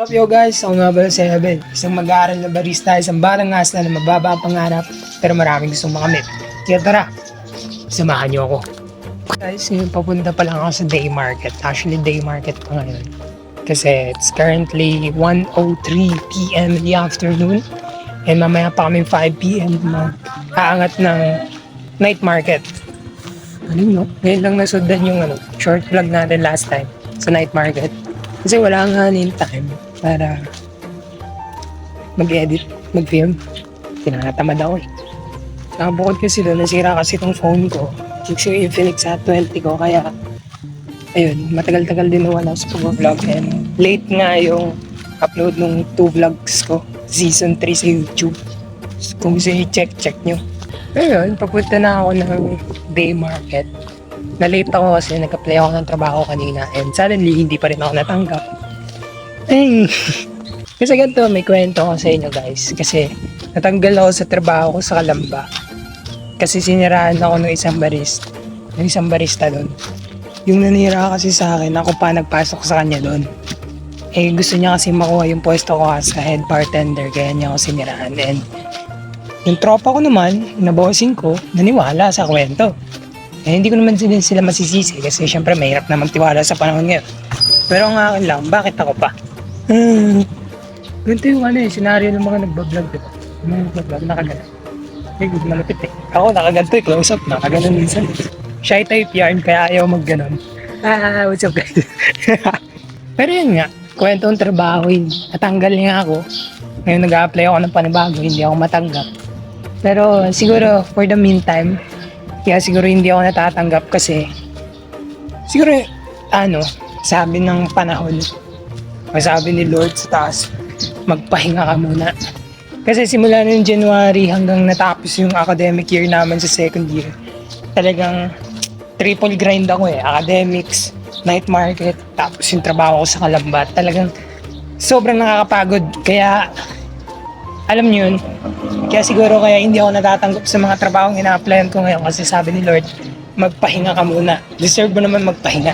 What's up yo guys? Ako nga pala si Evan. Isang mag-aaral na barista, isang batang asla na mababa ang pangarap pero maraming gustong makamit. Kaya tara, samahan niyo ako. Guys, ngayon papunta pa lang ako sa day market. Actually, day market pa ngayon. Kasi it's currently 1:03 PM in the afternoon. And mamaya pa kami 5 PM mag-aangat ng night market. Ano no? Ngayon lang nasundan yung short vlog natin last time sa night market. Kasi wala nga rin time para mag-edit, mag-film. Tinatamad ako eh. Nakabukod kasi doon, nasira kasi itong phone ko. Yung Infinix Hot 20 ko, kaya ayun, matagal-tagal din nawala sa pag-vlog. And late nga yung upload ng 2 vlogs ko, season 3 sa YouTube. So, kung gusto nyo check nyo. Ayun, papunta na ako ng day market. Na-late ako kasi nag-apply ako ng trabaho kanina and suddenly hindi pa rin ako natanggap. Dang! Kasi ganito, may kwento ako sa inyo guys. Kasi natanggal ako sa trabaho ko sa Kalamba. Kasi siniraan ako ng isang barista doon. Yung nanira kasi sa akin, ako pa nagpasok sa kanya doon. Eh gusto niya kasi makuha yung pwesto ko sa head bartender, kaya niya ako siniraan. And yung tropa ko naman, na bossing ko, naniwala sa kwento. Eh, hindi ko naman sila masisisi kasi syempre mahirap na magtiwala sa panahon ngayon. Pero ang akin lang, bakit ako pa? Ganito yung senaryo ng mga nagbablog, diba? Yung mga nagbablog, nakaganan. Eh, malapit eh. Ako nakaganto eh, close up, nakaganan minsan. Shy type yarn, kaya ayaw magganon. What's up guys? Pero yun nga, kwentong trabaho yun. Natanggal niya ako. Ngayon nag-a-apply ako ng panibago, hindi ako matanggap. Pero siguro, for the meantime, kaya siguro hindi ako natatanggap kasi siguro sabi ng panahon, sabi ni Lord sa taas, magpahinga ka muna. Kasi simula ng January hanggang natapos yung academic year naman sa second year, talagang triple grind ako eh. Academics, night market, tapos yung trabaho ko sa Kalamba. Talagang sobrang nakakapagod. Kaya alam niyo yun, kaya siguro kaya hindi ako natatanggap sa mga trabahong ina-applyan ko ngayon kasi sabi ni Lord, magpahinga ka muna. Deserve mo naman magpahinga.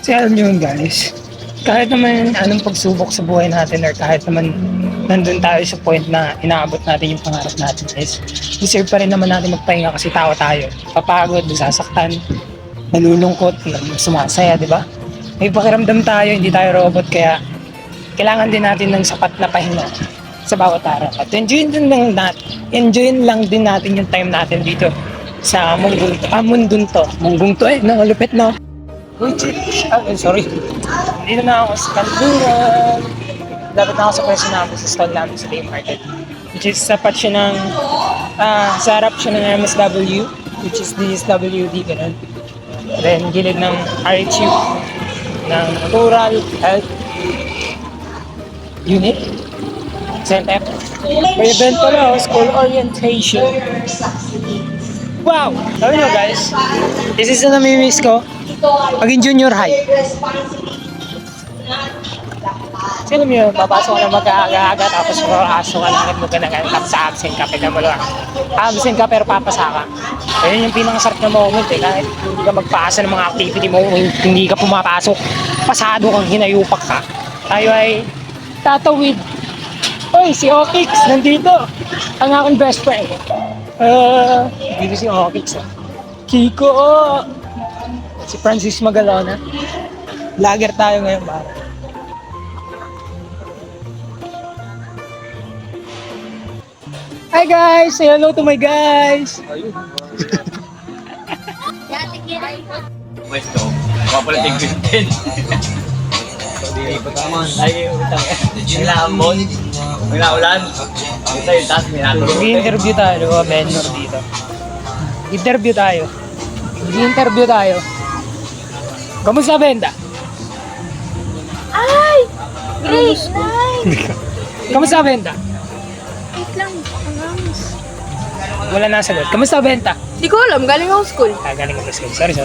Kasi alam niyo yun guys, kahit naman anong pagsubok sa buhay natin or kahit naman nandun tayo sa point na inaabot natin yung pangarap natin guys, deserve pa rin naman natin magpahinga kasi tao tayo. Papagod, nasasaktan, nalulungkot, sumasaya, di ba? May pakiramdam tayo, hindi tayo robot, kaya kailangan din natin ng sapat na pahinga sa bawat araw. At enjoyin lang din natin yung time natin dito sa mundong to. Munggong to nakalupit no. Sorry. Dito na ako sa Kanduran. Dapat na ako sa pwesto namin sa stall namin sa day market. Which is sapat siya ng sa harap siya ng MSW, which is DSWD, ganun. Then gilid ng RHU ng Rural Health Unit. Center. May event pala, school orientation. Wow! Sabi nyo guys, this is na namimiss ko. Paging junior high. Sino mo papasok ka na mag-aaga-aga tapos makakasok ka lang mo ganang tapos sa absent ka, pwede mo lang. Absent ka pero papasa ka. Ayun yung pinakasarap na moment eh. Kahit hindi ka magpasa ng mga activity mo, hindi ka pumapasok, pasado kang hinayupak ka. Tayo ay tatawid. Hoy, si Okix, nandito. Ang aking best friend. Dito si Okix. Kiko. Si Francis Magalona. Vlogger tayo ngayon, para. Hi guys! Say hello to my guys! Pwesto, papalating 15. Ay, utang. Nilambon. May naulan. Ito yung task, may natulog. Mag-interview tayo, vendor dito. Mag-interview tayo. Kamusta benta? Ay! Grade 9! Kamusta benta? Wait lang, angas. Wala na sagot. Kamusta benta? Di ko alam, galing ako school. Galing ko sa school. Sorry.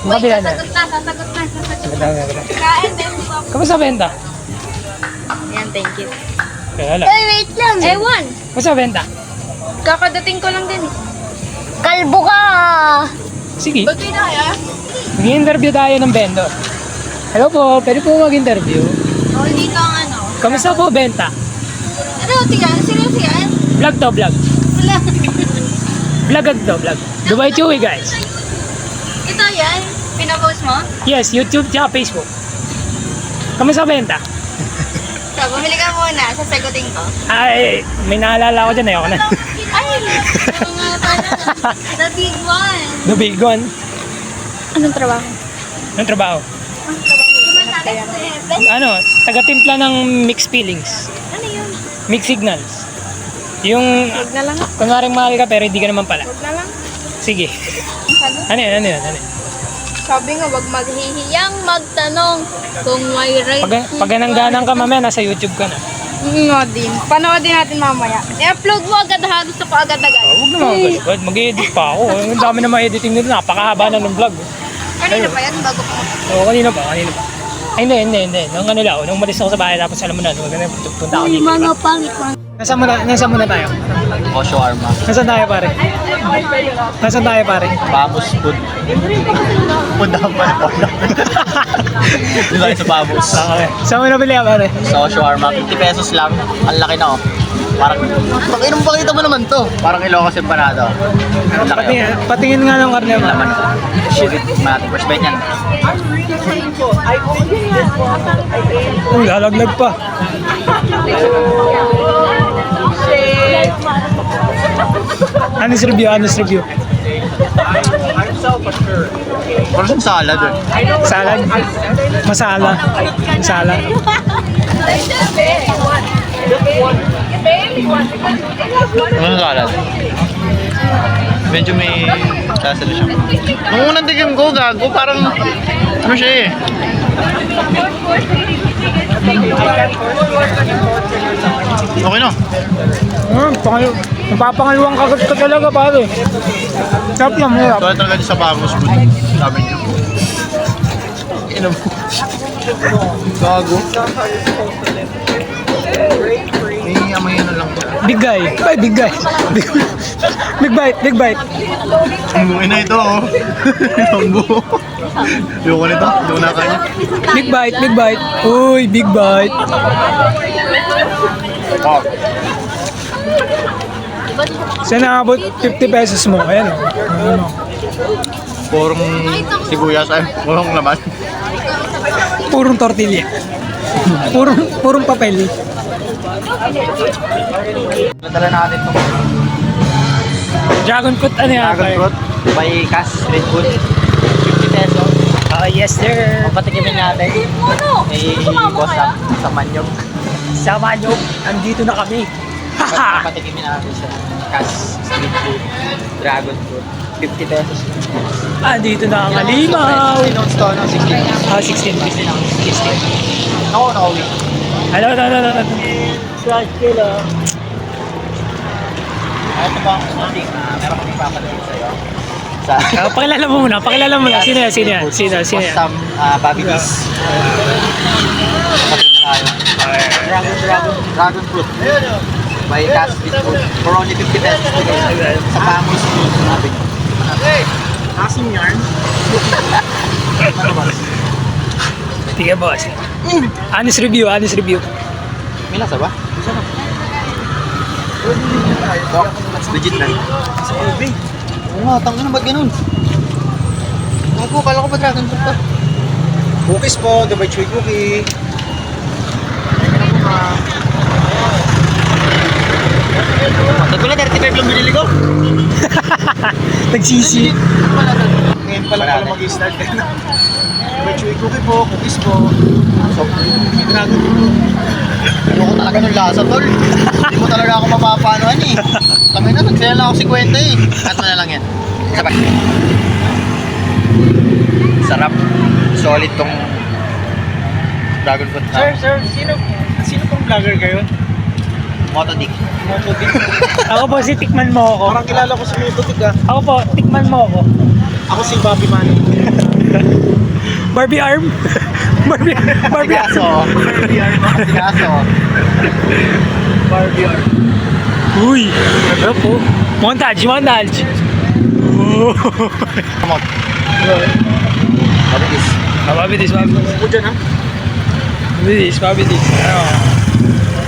Makabila na. Sasagot na. Sagot. Kain din. Kamusta benta? Yan, thank you. Kaya lang. Ay, wait lang. Ewan. Kamusta benta? Kakadating ko lang din. Kalbo ka! Sige. Ba't na kaya? Mag-interview tayo ng vendor. Hello po, pwede po mag-interview. Oh, dito ang Kamusta po benta? Ano, tiyan? Seryoso yan? Vlog to, vlog. Wala. Vlog to, vlog. Dubai Chewy guys. Ito yan? Pinapost mo? Yes, YouTube tsaka Facebook. Kamusta benta? So, bumili ka muna. Sasagutin ko. Ay, may naalala ko dyan. Ayoko na. Ay, ano nga pala. The big one. The big one. Anong trabaho? Anong trabaho? Ano, taga-timpla ng mixed feelings. Ano yun? Mixed signals. Yung, Huwag na lang. kunwaring mahal ka pero hindi ka naman pala. Huwag na lang. Sige. Sabi, Ano yun, ano yun, ano yun? sabi nga, huwag maghihiyang magtanong kung may right. Pag nanangganan ka mamaya, nasa YouTube ka na. Nga din. Panoodin natin mamaya. I-upload mo agad ha. Gusto ko agad-agad. Huwag naman agad. Mag-edit pa ako. Ang dami na editing nito. Napakahaba na ng vlog. Kanina pa yan? Bago pa. Oo, kanina pa. Ay, hindi. Nung ano lang, nung umalis ako sa bahay, tapos alam mo na, punta ako dito. Mga pangit mga. Nasaan muna tayo? O shawarma. Nasaan tayo pare? Nasaan tayo pare? Bamus food. Food naman. Doon tayo sa Bamus. Okay. Saan mo nabili pare? So shawarma, 50 pesos lang. Ang laki na oh. Parang, pakita mo naman to. Parang Ilocos Empanado. Ang laki oh. Patingin nga ng karne mo. Laman. Shit, malati. First bite yan. Uy, lalaglag pa. Honest review. Parang siyang salad eh. Salad? Masala. Ano salad? Medyo may lasa na siya. Nung unang tigim ko, gago, parang ano siya eh. Okay na. Napapangalawang kagat ka talaga pare. Sarap yan, hirap. Ito talaga sa Bagus food. Sabi niyo. Ino mo. Gago. May amay na lang to. Big guy. Ay, big guy. Big bite. Ang buhay na ito oh. Ang buho. Ayoko nito. Hindi ko nakakanya. Big bite. Uy, big bite. Oh. Saan nakabot 50 pesos mo? Ayan o. Purong sibuyas ay purong laman. Purong tortilla. Purong papel. Nadala natin ito. Dragon fruit ano yan? Dragon fruit by Cass Street Food. 50 pesos. Yes sir. Patikimin natin. May boss sa Manyog. Sa Manyo, andito na kami. Haha! Patikimin natin sa Cass Street Food. Dragon fruit. 50 pesos. Andito na ang halimaw. 16 ounce to, no? 16. 16 pesos. 16. Ako, nakauwi. Hello. Flash kilo. Ito pa, meron kami papadala sa'yo. Sa Pakilala mo muna. Sino yan? Custom Bobby Bees. Dragon fruit. By Cass Street Food. For only 50 pesos. Sa Bamus Food. Sabi ko. Asim yarn. Ano ba? Tiga boss. Honest review. May lasa ba? Dok, legit na. Sa ube. Oo nga, tangin na ba't ganun? Ako, kala ko ba dragon fruit to? Cookies po, Dubai Chewy Cookie. Sabi ko na 35 lang binili ko. Nagsisi. Ngayon pa lang pala mag-start ka na. Dubai Chewy Cookie po, cookies po. So, dragon fruit. Ayoko talaga ng lasa, tol. Hindi mo talaga ako mapapanoan eh. Kami na, nagsaya lang ako 50 eh. Cut mo na lang yan. Sabay. Sarap. Solid tong dragon fruit. Sir, sino pong vlogger kayo? Motodik. Ako po si tikman mo ako. Parang kilala ko si Mototik ah. Ako po, tikman mo ako. Ako si Bobby Man. Barbie arm. Barbie Sigaso. arm. Sigaso. Barbie Art. Uy. Ano po? Montage. Oh. Come on. Sabi this. Mababidis. Ako dyan ha. Mababidis. Ano?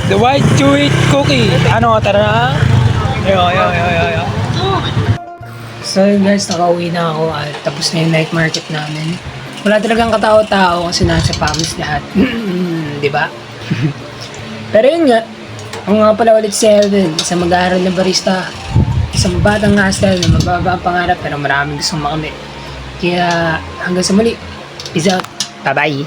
The white chewy cookie. Ano, tara na. Ayo. So yun guys, nakauwi na ako at tapos na yung night market namin. Wala talagang katao-tao kasi nasa promise lahat. Di ba? Pero yun nga, ako nga pala ulit si Elvin, isang mag-aaral na barista, isang batang hustle na mababa ang pangarap pero maraming gustong makamit. Kaya hanggang sa muli, peace out, bye-bye!